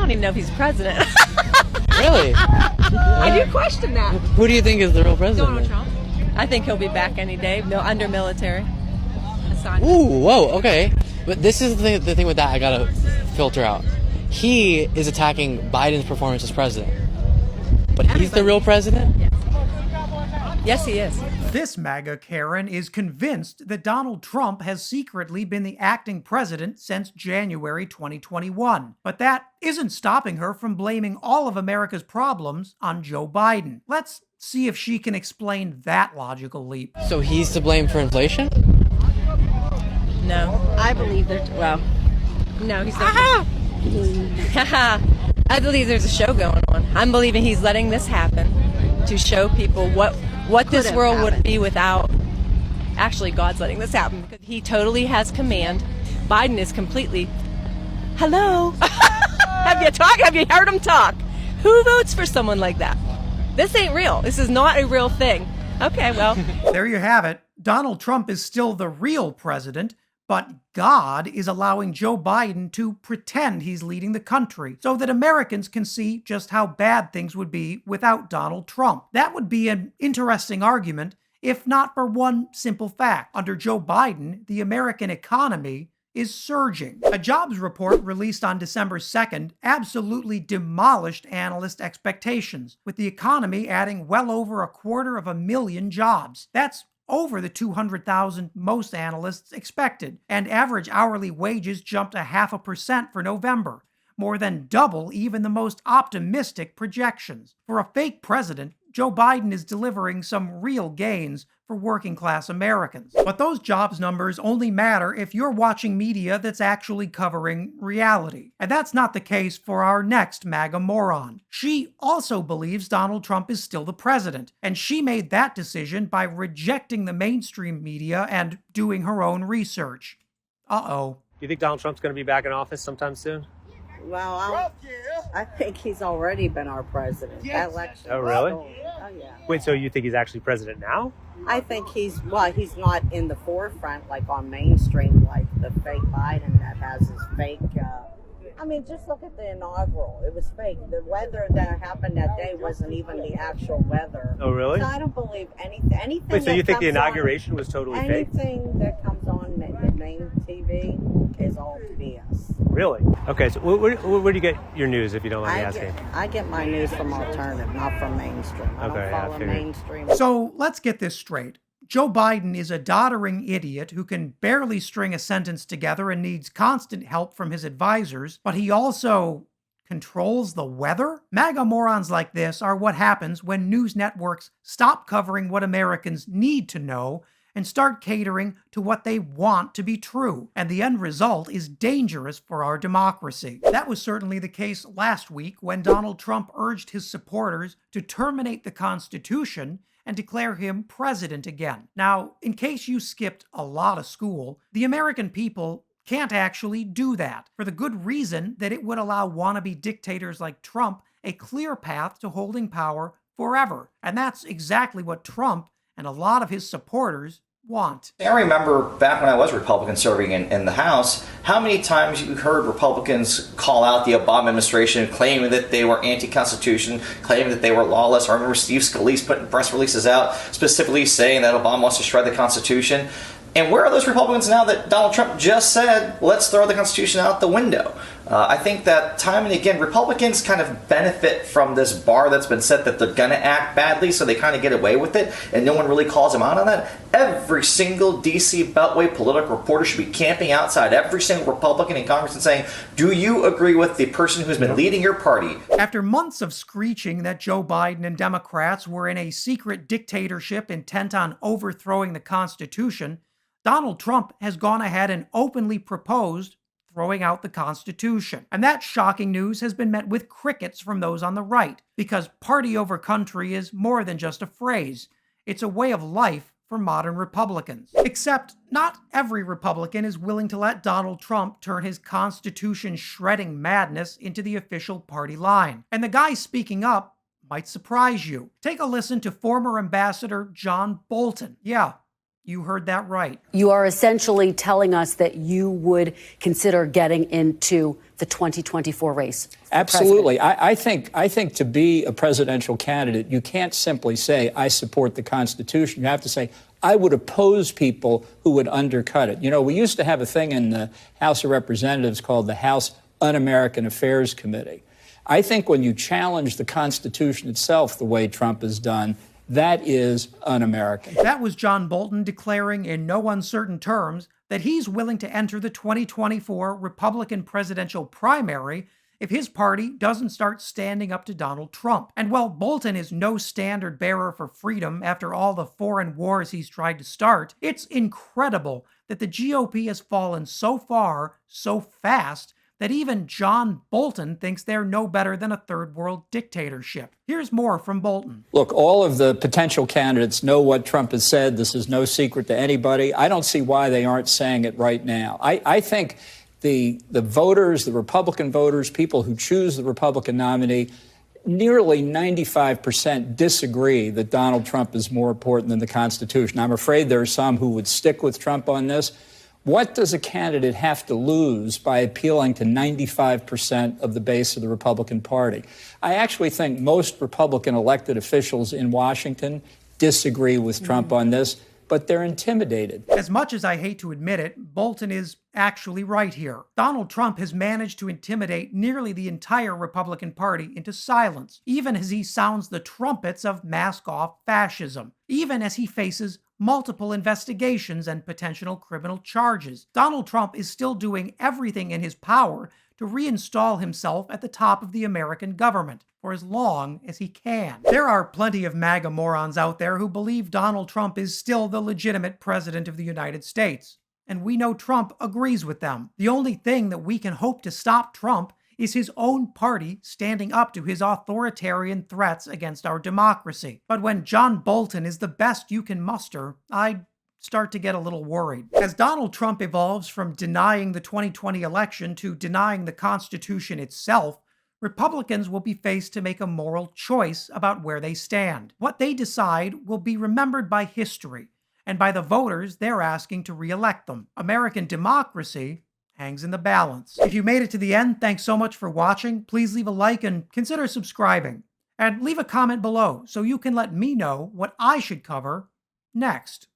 don't even know if he's president. Really? I do question that. Who do you think is the real president? Donald Trump. I think he'll be back any day. No, under military. Ooh, whoa, okay. But this is the thing with that I gotta filter out. He is attacking Biden's performance as president. But he's the real president? Yes. Yes, he is. This MAGA Karen is convinced that Donald Trump has secretly been the acting president since January 2021. But that isn't stopping her from blaming all of America's problems on Joe Biden. Let's see if she can explain that logical leap. So he's to blame for inflation? No. I believe there's, well, no, he's not. I believe there's a show going on. I'm believing he's letting this happen to show people what this world would be without. Actually, God's letting this happen because he totally has command. Biden is completely. Hello. Have you heard him talk? Who votes for someone like that? This ain't real. This is not a real thing. Okay, well. There you have it. Donald Trump is still the real president, but God is allowing Joe Biden to pretend he's leading the country so that Americans can see just how bad things would be without Donald Trump. That would be an interesting argument, if not for one simple fact. Under Joe Biden, the American economy is surging. A jobs report released on December 2nd absolutely demolished analyst expectations, with the economy adding well over 250,000 jobs. That's over the 200,000 most analysts expected, and average hourly wages jumped 0.5% for November, more than double even the most optimistic projections. For a fake president, Joe Biden is delivering some real gains for working-class Americans. But those jobs numbers only matter if you're watching media that's actually covering reality. And that's not the case for our next MAGA moron. She also believes Donald Trump is still the president, and she made that decision by rejecting the mainstream media and doing her own research. Uh-oh. Do you think Donald Trump's going to be back in office sometime soon? Well, I think he's already been our president. That election. Oh, really? Oh, yeah. Wait, so you think he's actually president now? I think he's not in the forefront, like on mainstream, like the fake Biden that has his fake, I mean, just look at the inaugural. It was fake. The weather that happened that day wasn't even the actual weather. Oh, really? So I don't believe anything. Wait, so you think the inauguration was totally fake? Anything that comes on the main TV is all BS. Really? Okay, so where do you get your news, if you don't mind me asking? I get my news from alternative, not from mainstream. I don't follow mainstream. So let's get this straight. Joe Biden is a doddering idiot who can barely string a sentence together and needs constant help from his advisors, but he also controls the weather? MAGA morons like this are what happens when news networks stop covering what Americans need to know and start catering to what they want to be true. And the end result is dangerous for our democracy. That was certainly the case last week when Donald Trump urged his supporters to terminate the Constitution and declare him president again. Now, in case you skipped a lot of school, the American people can't actually do that, for the good reason that it would allow wannabe dictators like Trump a clear path to holding power forever. And that's exactly what Trump and a lot of his supporters want. I remember back when I was Republican serving in the House, how many times you heard Republicans call out the Obama administration, claiming that they were anti-Constitution, claiming that they were lawless. I remember Steve Scalise putting press releases out specifically saying that Obama wants to shred the Constitution. And where are those Republicans now that Donald Trump just said, let's throw the Constitution out the window? I think that time and again, Republicans kind of benefit from this bar that's been set that they're going to act badly, so they kind of get away with it, and no one really calls them out on that. Every single D.C. Beltway political reporter should be camping outside every single Republican in Congress and saying, do you agree with the person who's been leading your party? After months of screeching that Joe Biden and Democrats were in a secret dictatorship intent on overthrowing the Constitution, Donald Trump has gone ahead and openly proposed throwing out the Constitution. And that shocking news has been met with crickets from those on the right, because party over country is more than just a phrase. It's a way of life for modern Republicans. Except not every Republican is willing to let Donald Trump turn his Constitution-shredding madness into the official party line. And the guy speaking up might surprise you. Take a listen to former Ambassador John Bolton. Yeah, You heard that right. You are essentially telling us that you would consider getting into the 2024 race. Absolutely. I think to be a presidential candidate, you can't simply say, I support the Constitution. You have to say, I would oppose people who would undercut it. You know, we used to have a thing in the House of Representatives called the House Un-American Affairs Committee. I think when you challenge the Constitution itself the way Trump has done, that is un-American. That was John Bolton declaring in no uncertain terms that he's willing to enter the 2024 Republican presidential primary if his party doesn't start standing up to Donald Trump. And while Bolton is no standard bearer for freedom after all the foreign wars he's tried to start, it's incredible that the GOP has fallen so far, so fast, that even John Bolton thinks they're no better than a third world dictatorship. Here's more from Bolton. Look, all of the potential candidates know what Trump has said. This is no secret to anybody. I don't see why they aren't saying it right now. I think the voters, the Republican voters, people who choose the Republican nominee, nearly 95% disagree that Donald Trump is more important than the Constitution. I'm afraid there are some who would stick with Trump on this. What does a candidate have to lose by appealing to 95% of the base of the Republican Party? I actually think most Republican elected officials in Washington disagree with Trump on this, but they're intimidated. As much as I hate to admit it, Bolton is actually right here. Donald Trump has managed to intimidate nearly the entire Republican Party into silence, even as he sounds the trumpets of mask-off fascism, even as he faces multiple investigations and potential criminal charges. Donald Trump is still doing everything in his power to reinstall himself at the top of the American government for as long as he can. There are plenty of MAGA morons out there who believe Donald Trump is still the legitimate president of the United States, and we know Trump agrees with them. The only thing that we can hope to stop Trump is his own party standing up to his authoritarian threats against our democracy. But when John Bolton is the best you can muster, I start to get a little worried. As Donald Trump evolves from denying the 2020 election to denying the Constitution itself, Republicans will be faced to make a moral choice about where they stand. What they decide will be remembered by history and by the voters they're asking to re-elect them. American democracy hangs in the balance. If you made it to the end, thanks so much for watching. Please leave a like and consider subscribing. And leave a comment below so you can let me know what I should cover next.